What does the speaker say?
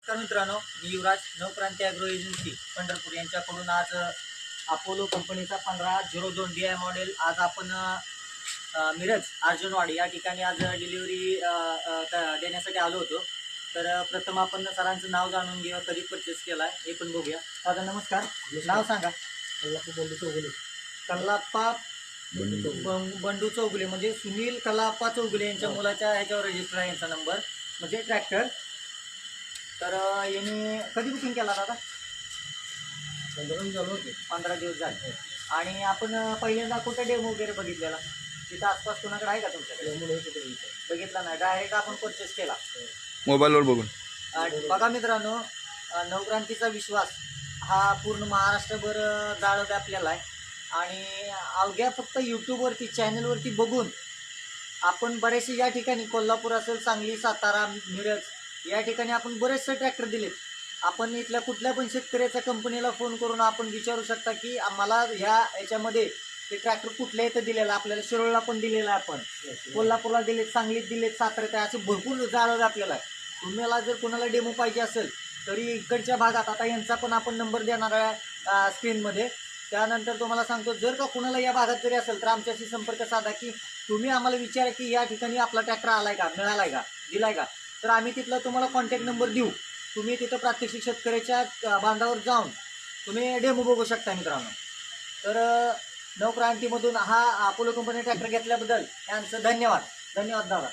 नमस्कार मित्रांनो, मी युवराज Navkranti agro agency Pandharpur यांच्याकडून आज अपोलो कंपनीचा 1502 DI मॉडेल आज आपण मिरज अर्जुनवाडी या ठिकाणी आज डिलिव्हरी देण्यासाठी आलो होतो. तर प्रथम आपण सरांचं नाव जाणून घेऊया, कधी परचेस केला आहे हे पण बघूया. दादा नमस्कार, नाव सांगा. कल्लाप्पा बंडू चौगुले. कल्लाप्पा बंडू चौगुले म्हणजे सुनील कल्लाप्पा चौगुले यांच्या मुलाच्या ह्याच्यावर रजिस्टर आहे यांचा नंबर, म्हणजे ट्रॅक्टर. तर यांनी कधी बुकिंग केला दादा? 15 दिवस झाले. आणि आपण पहिल्यांदा कुठं डेमो वगैरे बघितलेला? तिथं आसपास कोणाकडे आहे का तुमच्याकडे? बघितला नाही, डायरेक्ट आपण परचेस केला मोबाईलवर बघून. बघा मित्रांनो, नवक्रांतीचा विश्वास हा पूर्ण महाराष्ट्रभर जाळं व्यापलेला आहे. आणि अवघ्या फक्त यूट्यूबवरती चॅनलवरती बघून आपण बरेचसे या ठिकाणी कोल्हापूर असेल, सांगली, सातारा, मिरज या ठिकाणी आपण बरेचसे ट्रॅक्टर दिलेत. आपण इथल्या कुठल्या पण शेतकऱ्याच्या कंपनीला फोन करून आपण विचारू शकता की आम्हाला ह्या याच्यामध्ये ते ट्रॅक्टर कुठल्या इथं दिलेलं, आपल्याला शिरोळला पण दिलेलं आहे, आपण कोल्हापूरला दिलेत, सांगलीत दिलेत, साताऱ्यात आहे, असे भरपूर जाळं आपल्याला आहे. तुम्हाला जर कोणाला डेमो पाहिजे असेल तरी इकडच्या भागात आता यांचा पण आपण नंबर देणार आहे स्क्रीनमध्ये. त्यानंतर तुम्हाला सांगतो, जर का कुणाला या भागात जरी असेल तर आमच्याशी संपर्क साधा की तुम्ही आम्हाला विचारा की या ठिकाणी आपला ट्रॅक्टर आलाय का, मिळालाय का, दिलाय का, तर आम्ही तिथला तुम्हाला कॉन्टॅक्ट नंबर देऊ. तुम्ही तिथं प्रात्यक्षिक शेतकऱ्याच्या बांधावर जाऊन तुम्ही डेमो बघू शकता मित्रांनो. तर नवक्रांतीमधून हा अपोलो कंपनी ट्रॅक्टर घेतल्याबद्दल यांचं धन्यवाद. धन्यवाद दादा.